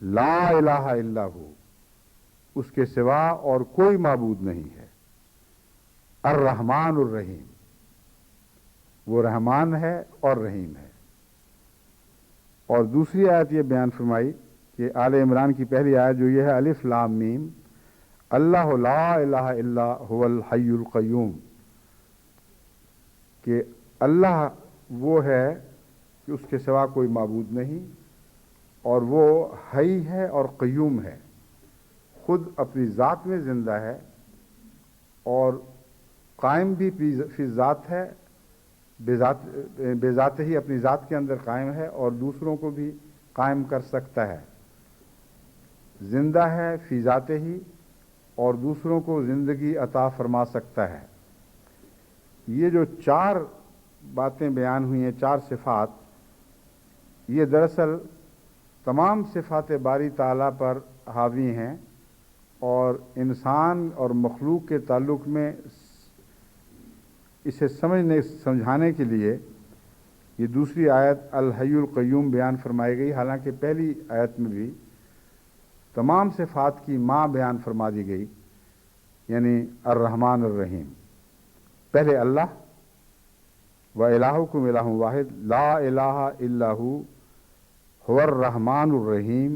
لا الہ الا ہو، اس کے سوا اور کوئی معبود نہیں ہے، الرحمن الرحیم، وہ رحمان ہے اور رحیم ہے۔ اور دوسری آیت یہ بیان فرمائی کہ آل عمران کی پہلی آیت جو یہ ہے الف لام میم، اللہ لا الہ الا هو الحی القیوم، کہ اللہ وہ ہے کہ اس کے سوا کوئی معبود نہیں، اور وہ حی ہے اور قیوم ہے، خود اپنی ذات میں زندہ ہے اور قائم بھی فی ذات ہے، بے ذات ہی اپنی ذات کے اندر قائم ہے اور دوسروں کو بھی قائم کر سکتا ہے، زندہ ہے فی ذات ہی اور دوسروں کو زندگی عطا فرما سکتا ہے۔ یہ جو چار باتیں بیان ہوئی ہیں، چار صفات، یہ دراصل تمام صفات باری تعالیٰ پر حاوی ہیں، اور انسان اور مخلوق کے تعلق میں اسے سمجھانے کے لیے یہ دوسری آیت الحی القیوم بیان فرمائی گئی، حالانکہ پہلی آیت میں بھی تمام صفات کی ماں بیان فرما دی گئی، یعنی الرحمن الرحیم۔ پہلے اللہ، وَإِلَٰهُكُمْ إِلَٰهٌ وَاحِدٌ لَا إِلَٰهَ إِلَّا هُوَ الرَّحْمَٰنُ الرَّحِيمُ،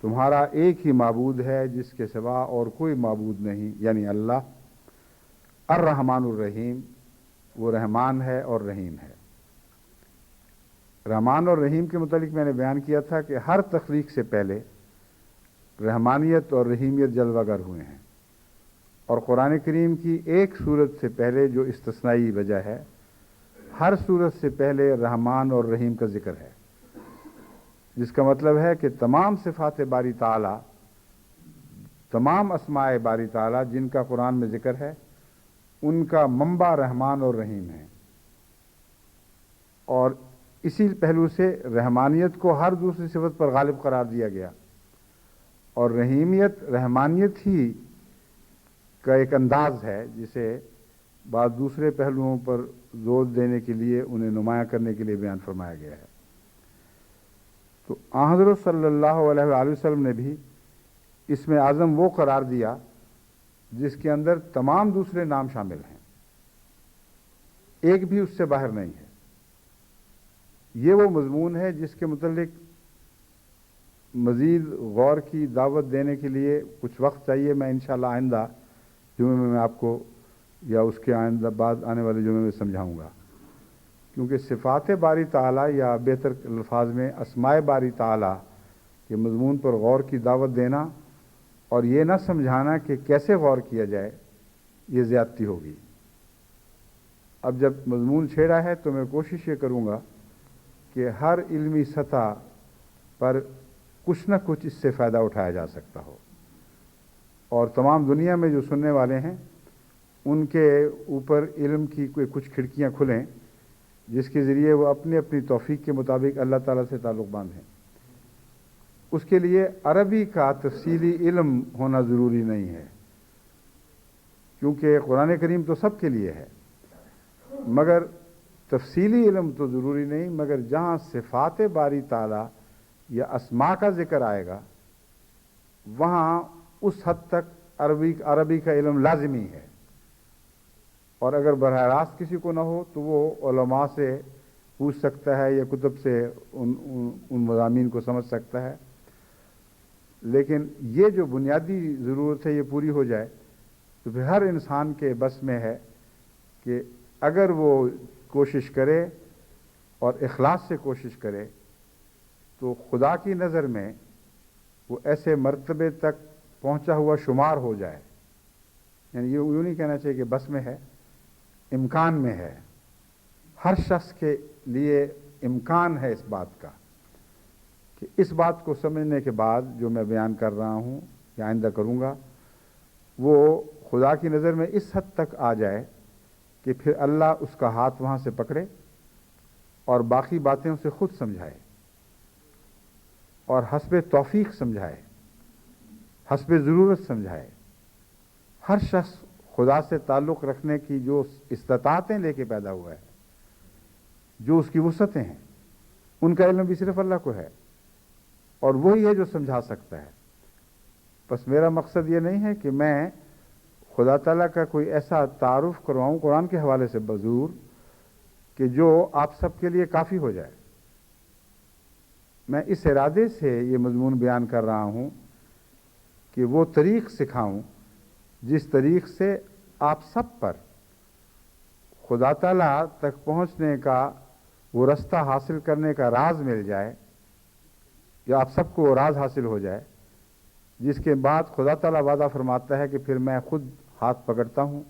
تمہارا ایک ہی معبود ہے جس کے سوا اور کوئی معبود نہیں، یعنی اللہ۔ الرحمن الرحیم، وہ رحمان ہے اور رحیم ہے۔ رحمان اور رحیم کے متعلق میں نے بیان کیا تھا کہ ہر تخلیق سے پہلے رحمانیت اور رحیمیت جلوہ گر ہوئے ہیں، اور قرآن کریم کی ایک صورت سے پہلے جو استثنائی وجہ ہے، ہر صورت سے پہلے رحمان اور رحیم کا ذکر ہے، جس کا مطلب ہے کہ تمام صفات باری تعالیٰ، تمام اسماء باری تعالیٰ جن کا قرآن میں ذکر ہے، ان کا منبع رحمان اور رحیم ہے، اور اسی پہلو سے رحمانیت کو ہر دوسری صفت پر غالب قرار دیا گیا، اور رحیمیت رحمانیت ہی کا ایک انداز ہے جسے بعض دوسرے پہلوؤں پر زور دینے کے لیے، انہیں نمایاں کرنے کے لیے بیان فرمایا گیا ہے۔ تو حضرت صلی اللہ علیہ وآلہ وسلم نے بھی اسم اعظم وہ قرار دیا جس کے اندر تمام دوسرے نام شامل ہیں، ایک بھی اس سے باہر نہیں ہے۔ یہ وہ مضمون ہے جس کے متعلق مزید غور کی دعوت دینے کے لیے کچھ وقت چاہیے۔ میں انشاءاللہ آئندہ جمعے میں آپ کو یا اس کے آئندہ بعد آنے والے جمعے میں سمجھاؤں گا، کیونکہ صفات باری تعالیٰ یا بہتر الفاظ میں اسماء باری تعالیٰ کے مضمون پر غور کی دعوت دینا اور یہ نہ سمجھانا کہ کیسے غور کیا جائے، یہ زیادتی ہوگی۔ اب جب مضمون چھیڑا ہے تو میں کوشش یہ کروں گا کہ ہر علمی سطح پر کچھ نہ کچھ اس سے فائدہ اٹھایا جا سکتا ہو، اور تمام دنیا میں جو سننے والے ہیں ان کے اوپر علم کی کوئی کچھ کھڑکیاں کھلیں جس کے ذریعے وہ اپنی اپنی توفیق کے مطابق اللہ تعالیٰ سے تعلق باندھیں۔ اس کے لیے عربی کا تفصیلی علم ہونا ضروری نہیں ہے، کیونکہ قرآن کریم تو سب کے لیے ہے، مگر تفصیلی علم تو ضروری نہیں، مگر جہاں صفات باری تعالیٰ یا اسماء کا ذکر آئے گا وہاں اس حد تک عربی کا علم لازمی ہے، اور اگر براہ راست کسی کو نہ ہو تو وہ علماء سے پوچھ سکتا ہے یا کتب سے ان مضامین کو سمجھ سکتا ہے۔ لیکن یہ جو بنیادی ضرورت ہے یہ پوری ہو جائے تو پھر ہر انسان کے بس میں ہے کہ اگر وہ کوشش کرے اور اخلاص سے کوشش کرے تو خدا کی نظر میں وہ ایسے مرتبے تک پہنچا ہوا شمار ہو جائے۔ یعنی یہ یوں نہیں کہنا چاہیے کہ بس میں ہے، امکان میں ہے۔ ہر شخص کے لیے امکان ہے اس بات کا کہ اس بات کو سمجھنے کے بعد جو میں بیان کر رہا ہوں یا آئندہ کروں گا وہ خدا کی نظر میں اس حد تک آ جائے کہ پھر اللہ اس کا ہاتھ وہاں سے پکڑے اور باقی باتیں اسے خود سمجھائے اور حسب توفیق سمجھائے، حسب ضرورت سمجھائے۔ ہر شخص خدا سے تعلق رکھنے کی جو استطاعتیں لے کے پیدا ہوا ہے، جو اس کی وسعتیں ہیں، ان کا علم بھی صرف اللہ کو ہے۔ اور وہی ہے جو سمجھا سکتا ہے. بس میرا مقصد یہ نہیں ہے کہ میں خدا تعالیٰ کا کوئی ایسا تعارف کرواؤں قرآن کے حوالے سے بظہور کہ جو آپ سب کے لیے کافی ہو جائے. میں اس ارادے سے یہ مضمون بیان کر رہا ہوں کہ وہ طریق سکھاؤں جس طریق سے آپ سب پر خدا تعالیٰ تک پہنچنے کا وہ رستہ حاصل کرنے کا راز مل جائے، یا آپ سب کو وہ راز حاصل ہو جائے، جس کے بعد خدا تعالیٰ وعدہ فرماتا ہے کہ پھر میں خود ہاتھ پکڑتا ہوں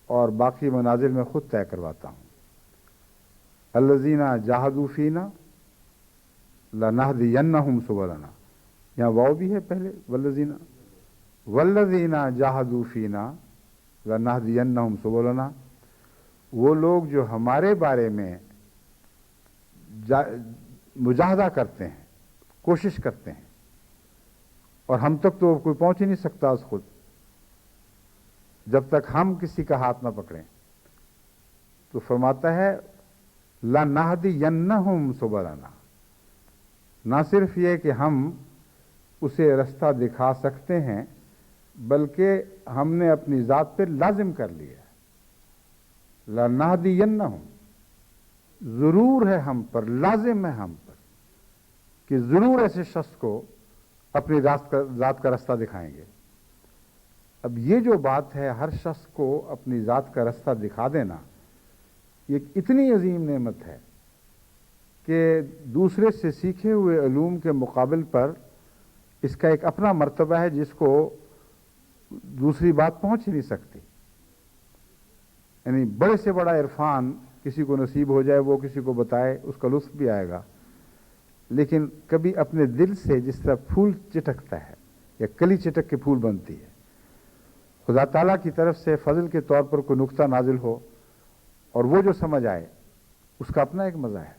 اور باقی منازل میں خود طے کرواتا ہوں. الذین جاہدوا فینا لنہدینہم سبلنا، یہاں واو بھی ہے پہلے، والذین جاہدوا فینا لنہدینہم سبلنا، وہ لوگ جو ہمارے بارے میں مجاہدہ کرتے ہیں، کوشش کرتے ہیں، اور ہم تک تو کوئی پہنچ ہی نہیں سکتا از خود جب تک ہم کسی کا ہاتھ نہ پکڑیں. تو فرماتا ہے لَنَهْدِيَنَّهُمْ سُبُلَنَا، نہ صرف یہ کہ ہم اسے رستہ دکھا سکتے ہیں بلکہ ہم نے اپنی ذات پہ لازم کر لیا ہے. لَنَهْدِيَنَّهُمْ، ضرور ہے ہم پر، لازم ہے ہم پر کہ ضرور ایسے شخص کو اپنی ذات کا رستہ دکھائیں گے. اب یہ جو بات ہے ہر شخص کو اپنی ذات کا رستہ دکھا دینا، یہ اتنی عظیم نعمت ہے کہ دوسرے سے سیکھے ہوئے علوم کے مقابل پر اس کا ایک اپنا مرتبہ ہے جس کو دوسری بات پہنچ ہی نہیں سکتی. یعنی بڑے سے بڑا عرفان کسی کو نصیب ہو جائے، وہ کسی کو بتائے، اس کا لطف بھی آئے گا، لیکن کبھی اپنے دل سے جس طرح پھول چٹکتا ہے یا کلی چٹک کے پھول بنتی ہے، خدا تعالیٰ کی طرف سے فضل کے طور پر کوئی نقطہ نازل ہو اور وہ جو سمجھ آئے، اس کا اپنا ایک مزہ ہے.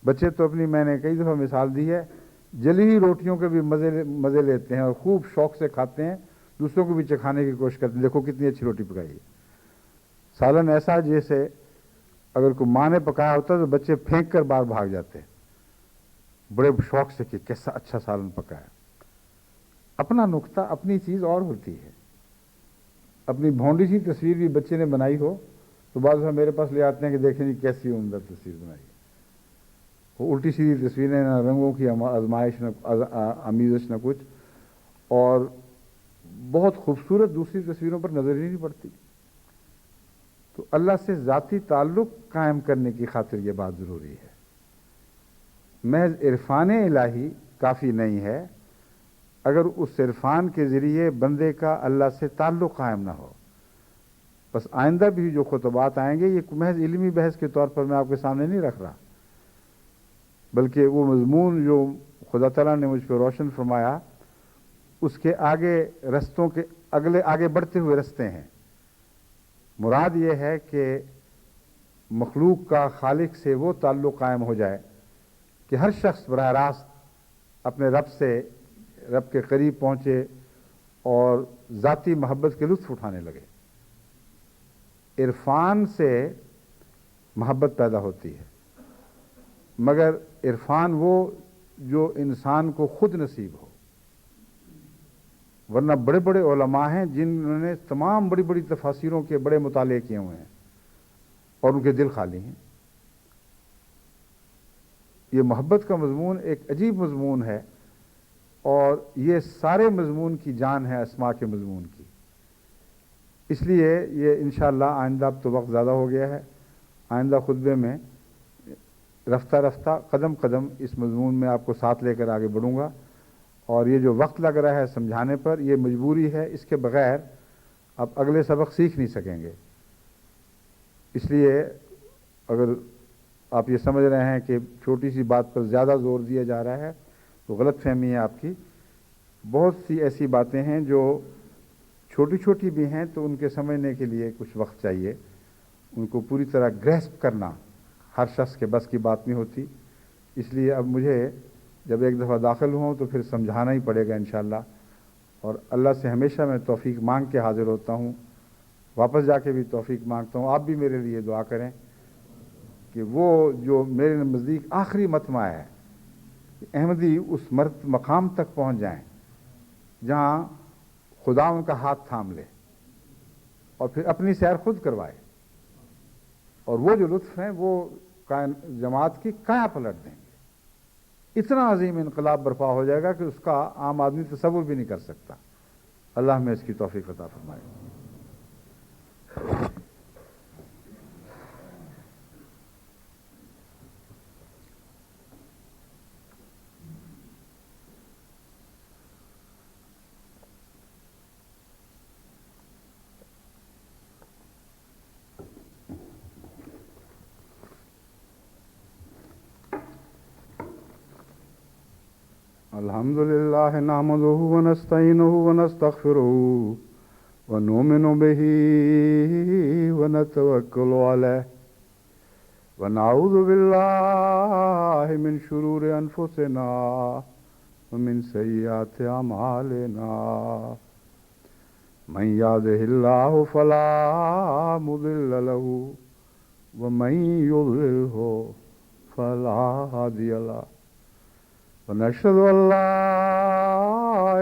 بچے تو اپنی، میں نے کئی دفعہ مثال دی ہے، جلی ہوئی روٹیوں کے بھی مزے لیتے ہیں اور خوب شوق سے کھاتے ہیں، دوسروں کو بھی چکھانے کی کوشش کرتے ہیں، دیکھو کتنی اچھی روٹی پکائی ہے. سالن ایسا جیسے اگر کوئی ماں نے پکایا ہوتا تو بچے پھینک کر باہر بھاگ جاتے بڑے شوق سے کہ کیسا اچھا سالن پکایا. اپنا نقطہ، اپنی چیز اور ہوتی ہے. اپنی بھونڈی سی تصویر بھی بچے نے بنائی ہو تو بعض دفعہ میرے پاس لے آتے ہیں کہ دیکھیں جی کیسی عمدہ تصویر بنائی ہے. وہ الٹی سیدھی تصویریں، نہ رنگوں کی آزمائش، نہ آمیزش، نہ کچھ، اور بہت خوبصورت دوسری تصویروں پر نظر ہی نہیں پڑتی. تو اللہ سے ذاتی تعلق قائم کرنے کی خاطر یہ بات ضروری ہے. محض عرفان الہی کافی نہیں ہے اگر اس عرفان کے ذریعے بندے کا اللہ سے تعلق قائم نہ ہو. بس آئندہ بھی جو خطبات آئیں گے یہ محض علمی بحث کے طور پر میں آپ کے سامنے نہیں رکھ رہا، بلکہ وہ مضمون جو خدا تعالیٰ نے مجھ پہ روشن فرمایا اس کے آگے رستوں کے آگے بڑھتے ہوئے رستے ہیں. مراد یہ ہے کہ مخلوق کا خالق سے وہ تعلق قائم ہو جائے کہ ہر شخص براہ راست اپنے رب کے قریب پہنچے اور ذاتی محبت کے لطف اٹھانے لگے. عرفان سے محبت پیدا ہوتی ہے، مگر عرفان وہ جو انسان کو خود نصیب ہو. ورنہ بڑے بڑے علماء ہیں جنہوں نے تمام بڑی بڑی تفاسیروں کے بڑے مطالعے کیے ہوئے ہیں اور ان کے دل خالی ہیں. یہ محبت کا مضمون ایک عجیب مضمون ہے اور یہ سارے مضمون کی جان ہے اسماء کے مضمون کی. اس لیے یہ انشاءاللہ آئندہ، اب تو وقت زیادہ ہو گیا ہے، آئندہ خطبے میں رفتہ رفتہ قدم قدم اس مضمون میں آپ کو ساتھ لے کر آگے بڑھوں گا. اور یہ جو وقت لگ رہا ہے سمجھانے پر، یہ مجبوری ہے، اس کے بغیر آپ اگلے سبق سیکھ نہیں سکیں گے. اس لیے اگر آپ یہ سمجھ رہے ہیں کہ چھوٹی سی بات پر زیادہ زور دیا جا رہا ہے تو غلط فہمی ہے آپ کی. بہت سی ایسی باتیں ہیں جو چھوٹی چھوٹی بھی ہیں تو ان کے سمجھنے کے لیے کچھ وقت چاہیے. ان کو پوری طرح گریسپ کرنا ہر شخص کے بس کی بات نہیں ہوتی. اس لیے اب مجھے جب ایک دفعہ داخل ہوں تو پھر سمجھانا ہی پڑے گا انشاءاللہ. اور اللہ سے ہمیشہ میں توفیق مانگ کے حاضر ہوتا ہوں، واپس جا کے بھی توفیق مانگتا ہوں. آپ بھی میرے لیے دعا کریں کہ وہ جو میرے نزدیک آخری مطمع ہے احمدی اس مقام تک پہنچ جائیں جہاں خدا ان کا ہاتھ تھام لے اور پھر اپنی سیر خود کروائے، اور وہ جو لطف ہیں وہ جماعت کی کایا پلٹ دیں گے۔ اتنا عظیم انقلاب برپا ہو جائے گا کہ اس کا عام آدمی تصور بھی نہیں کر سکتا۔ اللہ ہمیں اس کی توفیق عطا فرمائے۔ الحمد لله نحمده ونستعينه ونستغفره ونؤمن به ونتوكل عليه ونعوذ بالله من شرور أنفسنا ومن سيئات أعمالنا من يهده الله فلا مضل له ومن يضلله فلا هادي له ونشهد أن لا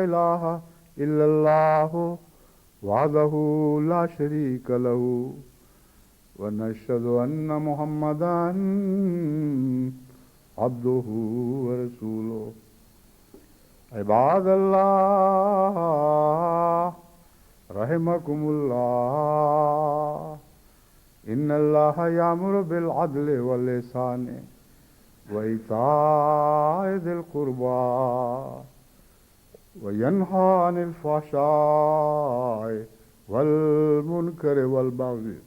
إله إلا الله وحده لا شريك له ونشهد أن محمدا عبده ورسوله عباد الله رحمكم الله إن الله يأمر بالعدل والإحسان وإيتاء ذي القربى وينهى عن الفحشاء والمنكر والبغي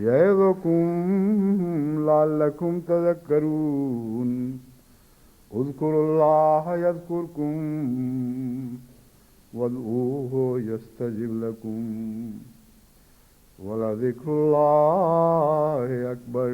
يعظكم لعلكم تذكرون اذكروا الله يذكركم وادعوه يستجب لكم ولذكر الله أكبر